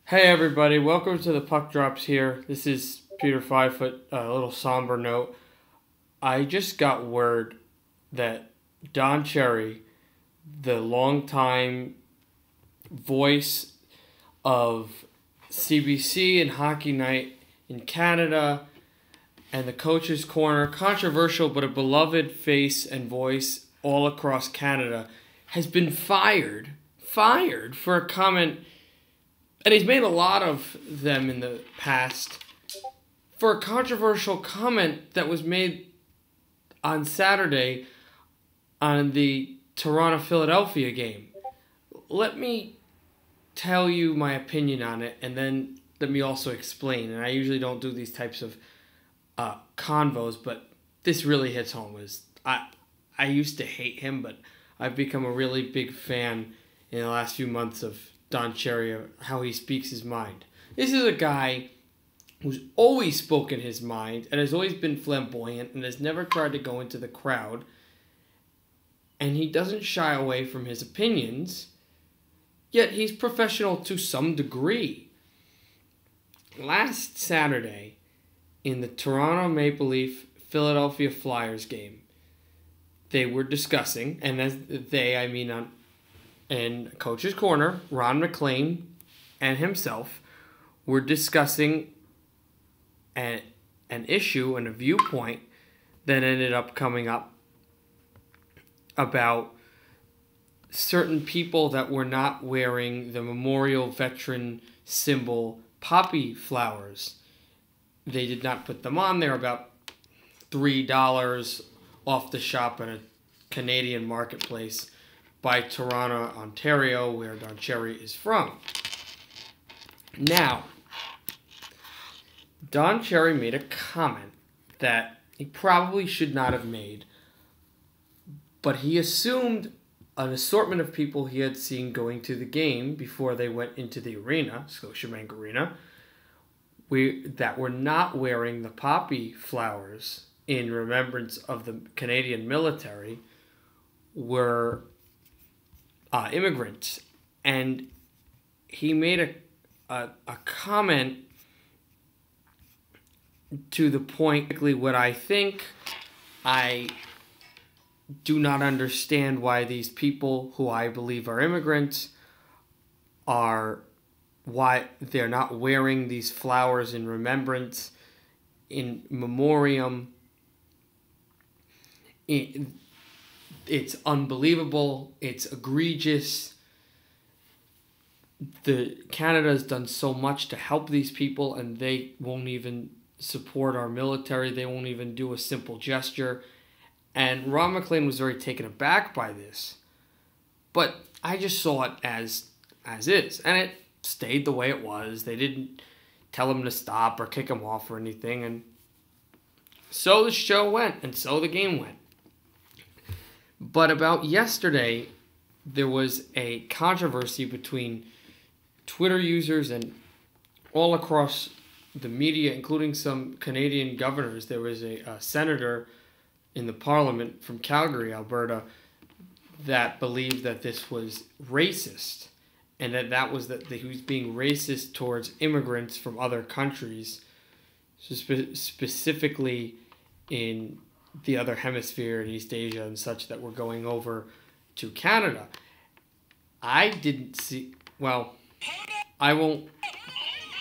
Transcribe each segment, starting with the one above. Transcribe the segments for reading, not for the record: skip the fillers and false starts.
Hey everybody, welcome to the Puck Drops here. This is Peter Fivefoot, a little somber note. I just got word that Don Cherry, the longtime voice of CBC and Hockey Night in Canada and the Coach's Corner, controversial but a beloved face and voice all across Canada, has been fired for a comment. And he's made a lot of them in the past for a controversial comment that was made on Saturday on the Toronto-Philadelphia game. Let me tell you my opinion on it, and then let me also explain. And I usually don't do these types of convos, but this really hits home. I used to hate him, but I've become a really big fan in the last few months of Don Cherry, how he speaks his mind. This is a guy who's always spoken his mind and has always been flamboyant and has never tried to go into the crowd. And he doesn't shy away from his opinions, yet he's professional to some degree. Last Saturday, in the Toronto Maple Leaf Philadelphia Flyers game, they were discussing, and as they, I mean on in Coach's Corner, Ron McLean and himself were discussing an issue and a viewpoint that ended up coming up about certain people that were not wearing the memorial veteran symbol poppy flowers. They did not put them on there, about $3 off the shop at a Canadian marketplace by Toronto, Ontario, where Don Cherry is from. Now, Don Cherry made a comment that he probably should not have made, but he assumed an assortment of people he had seen going to the game before they went into the arena, Scotiabank Arena, that were not wearing the poppy flowers in remembrance of the Canadian military were immigrants. And he made a comment to the point, what I think, I do not understand why these people who I believe are immigrants why they're not wearing these flowers in remembrance, in memoriam. It's unbelievable. It's egregious. Canada's done so much to help these people, and they won't even support our military. They won't even do a simple gesture. And Ron McLean was very taken aback by this. But I just saw it as is. And it stayed the way it was. They didn't tell him to stop or kick him off or anything. And so the show went, and so the game went. But about yesterday, there was a controversy between Twitter users and all across the media, including some Canadian governors. There was a senator in the parliament from Calgary, Alberta, that believed that this was racist, and that he was being racist towards immigrants from other countries, so specifically in the other hemisphere in East Asia and such, that were going over to Canada. I didn't see. Well, I won't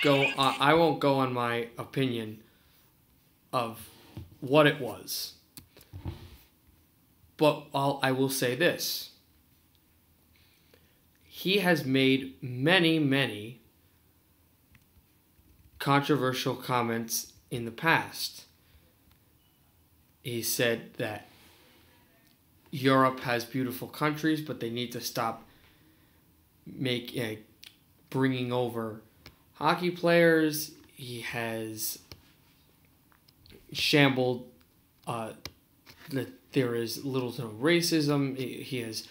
go on my opinion of what it was, but I will say this: he has made many controversial comments in the past. He said that Europe has beautiful countries, but they need to stop bringing over hockey players. He has shambled that there is little to no racism. He has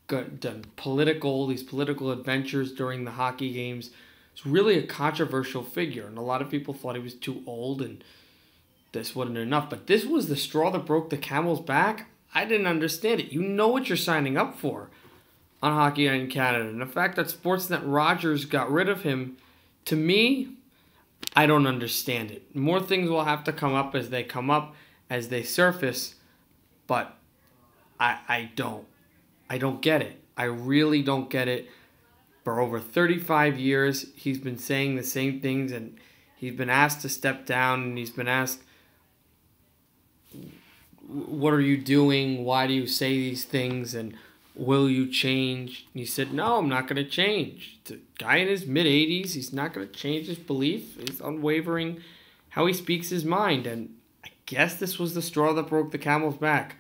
done these political adventures during the hockey games. It's really a controversial figure, and a lot of people thought he was too old and this wasn't enough. But this was the straw that broke the camel's back. I didn't understand it. You know what you're signing up for on Hockey Night in Canada. And the fact that Sportsnet Rogers got rid of him to me, I don't understand it. More things will have to come up as they come up, as they surface, but I don't get it. I really don't get it. For over 35 years, he's been saying the same things, and he's been asked to step down, and he's been asked, what are you doing? Why do you say these things? And will you change? And he said, no, I'm not going to change. It's a guy in his mid-80s. He's not going to change his belief. He's unwavering how he speaks his mind. And I guess this was the straw that broke the camel's back.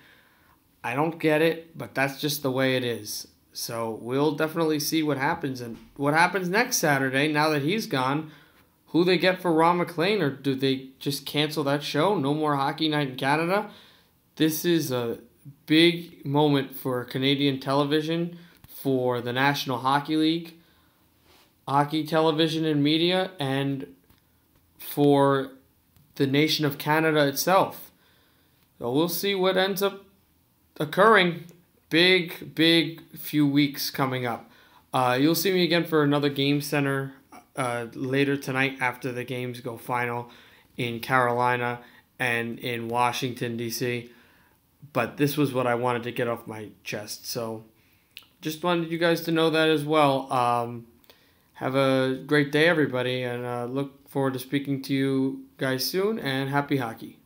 I don't get it, but that's just the way it is. So we'll definitely see what happens. And what happens next Saturday, now that he's gone, who they get for Ron MacLean, or do they just cancel that show? No more Hockey Night in Canada? This is a big moment for Canadian television, for the National Hockey League, hockey television and media, and for the nation of Canada itself. So we'll see what ends up occurring. Big few weeks coming up. You'll see me again for another Game Center later tonight after the games go final in Carolina and in Washington, D.C. But this was what I wanted to get off my chest. So just wanted you guys to know that as well. Have a great day, everybody, and look forward to speaking to you guys soon, and happy hockey.